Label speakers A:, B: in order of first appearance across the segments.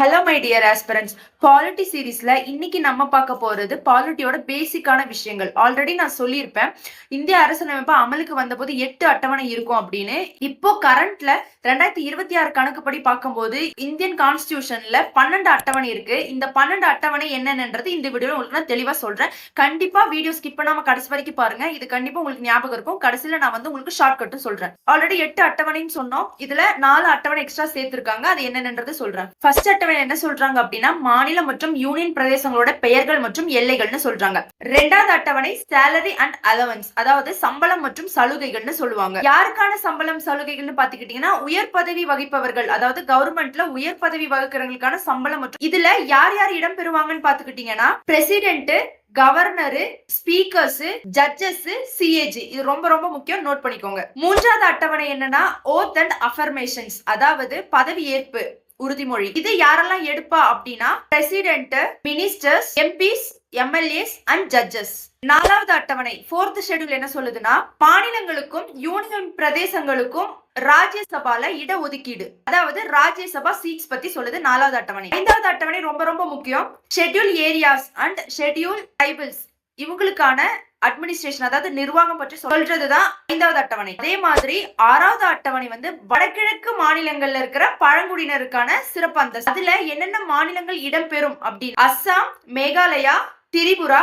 A: Hello my dear aspirants. Polity சீரீஸ்ல இன்னைக்கு நம்ம பார்க்க போறது பாலிட்டியோட பேசிக்கான விஷயங்கள். ஆல்ரெடி நான் சொல்லியிருப்பேன், இந்திய அரசியலமைப்பு அமலுக்கு வந்தபோது 8 அட்டவணை இருக்கும் அப்படின்னு. இப்போ கரண்ட்ல 2026 கணக்குப்படி பார்க்கும்போது இந்தியன் கான்ஸ்டிடியூஷன்ல 12 அட்டவணை இருக்கு. இந்த 12 அட்டவணை என்னென்னன்றது இந்த வீடியோல உங்களுக்கு நான் தெளிவா சொல்றேன். கண்டிப்பா வீடியோ ஸ்கிப் பண்ணாம கடைசி வரைக்கும் பாருங்க. இது கண்டிப்பா உங்களுக்கு ஞாபகம் இருக்கும். கடைசியில நான் உங்களுக்கு ஷார்ட் கட்டும் சொல்றேன். ஆல்ரெடி 8 அட்டவணைன்னு சொன்னோம். இதுல 4 அட்டவணை எக்ஸ்ட்ரா சேர்த்திருக்காங்க. அது என்னென்னன்றது சொல்றேன். ஃபர்ஸ்ட் அட்டவணை என்ன சொல்றாங்க அப்படின்னா, மாநில மற்றும் யூனியன் பிரதேசங்களோட பெயர்கள் மற்றும் எல்லைகள்னு சொல்றாங்க. இரண்டாவது அட்டவணை சேலரி அண்ட் அலவன்ஸ், அதாவது சம்பளம் மற்றும் சலுகைகள்னு சொல்லுவாங்க. யாருக்கான சம்பளம் சலுகைகள்னு பாத்துக்கிட்டீங்கன்னா, உயர் பதவி வகிப்பவர்கள், அதாவது கவர்மெண்ட்ல உயர் பதவி வகிக்கிறவங்களுக்கான சம்பளம் மற்றும் இதுல யார் யார் இடம் பெறுவாங்கன்னு பாத்துக்கிட்டீங்கன்னா, president, governor, speakers, judges, CAG. இது ரொம்ப ரொம்ப முக்கியம், நோட் பண்ணிக்கோங்க. மூன்றாவது அட்டவணை என்னன்னா, ஓத் அண்ட் அஃபர்மேஷன்ஸ், அதாவது பதவி ஏற்பு உறுதிமொழி. இது யாரெல்லாம் எடுப்பா அப்படின்னா, president, ministers, MPs, MLAs and judges. நாலாவது அட்டவணை ஃபோர்த் ஷெட்யூல் என்ன சொல்லுதுன்னா, மாநிலங்களுக்கும் யூனியன் பிரதேசங்களுக்கும் ராஜ்யசபால இட ஒதுக்கீடு, அதாவது ராஜ்யசபா சீட்ஸ் பத்தி சொல்லுது நாலாவது அட்டவணை. ஐந்தாவது அட்டவணை ரொம்ப ரொம்ப முக்கியம், schedule areas and schedule tribals, இவங்களுக்கான அட்மினிஸ்ட்ரேஷன், அதாவது நிர்வாகம் பற்றி சொல்றதுதான் ஐந்தாவது அட்டவணை. அதே மாதிரி ஆறாவது அட்டவணை வடகிழக்கு மாநிலங்கள்ல இருக்கிற பழங்குடியினருக்கான சிறப்பு அந்தஸ்து. அதுல என்னென்ன மாநிலங்கள் இடம்பெறும் அப்படின்னு, அஸ்ஸாம், மேகாலயா, திரிபுரா,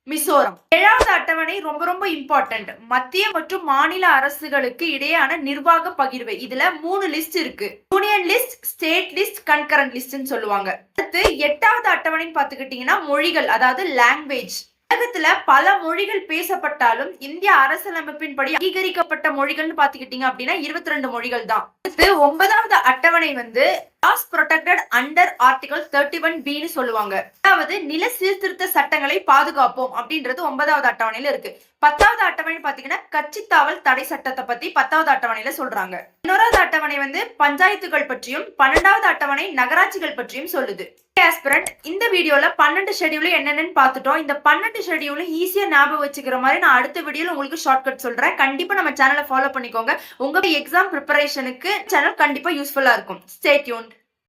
A: மிசோரம். ஏழாவது அட்டவணை ரொம்ப ரொம்ப இம்பார்ட்டன்ட், மத்திய மற்றும் மாநில அரசுகளுக்கு இடையேயான நிர்வாக பகிர்வு. இதுல 3 லிஸ்ட் இருக்கு, union list, state list, concurrent லிஸ்ட்னு சொல்லுவாங்க. அடுத்து எட்டாவது அட்டவணைன்னு பாத்துக்கிட்டீங்கன்னா, மொழிகள், அதாவது லாங்குவேஜ். உலகத்துல பல மொழிகள் பேசப்பட்டாலும் இந்திய அரசியலமைப்பின் படி அங்கீகரிக்கப்பட்ட மொழிகள்னு பாத்துக்கிட்டீங்க அப்படின்னா 22 மொழிகள் தான். ஒன்பதாவது அட்டவணை loss protected under article 31B ன்னு சொல்லுவாங்க, அதாவது நில சீர்திருத்த சட்டங்களை பாதுகாப்போம் அப்படின்றது 9வது அட்டவணையில இருக்கு. 10வது அட்டவணை பாத்தீங்கன்னா, கட்சித்தாவல் தடை சட்டத்தை பத்தி 10வது அட்டவணையில சொல்றாங்க. 11வது அட்டவணை பஞ்சாயத்துகள் பற்றியும், 12வது அட்டவணை நகராட்சிகள் பற்றியும் சொல்லுது. ஆஸ்பிரண்ட், இந்த வீடியோல 12 ஷெட்யூல் என்னென்னு பார்த்துட்டோம். இந்த 12 ஷெட்யூல் ஈஸியா ஞாபகம் வச்சுக்கிற மாதிரி நான் அடுத்த வீடியோல உங்களுக்கு ஷார்ட்கட் சொல்றேன். கண்டிப்பா நம்ம சேனலை ஃபாலோ பண்ணிக்கோங்க. உங்க எக்ஸாம் ப்ரிப்பரேஷனுக்கு சேனல் கண்டிப்பா யூஸ்ஃபுல்லா இருக்கும். Stay tune.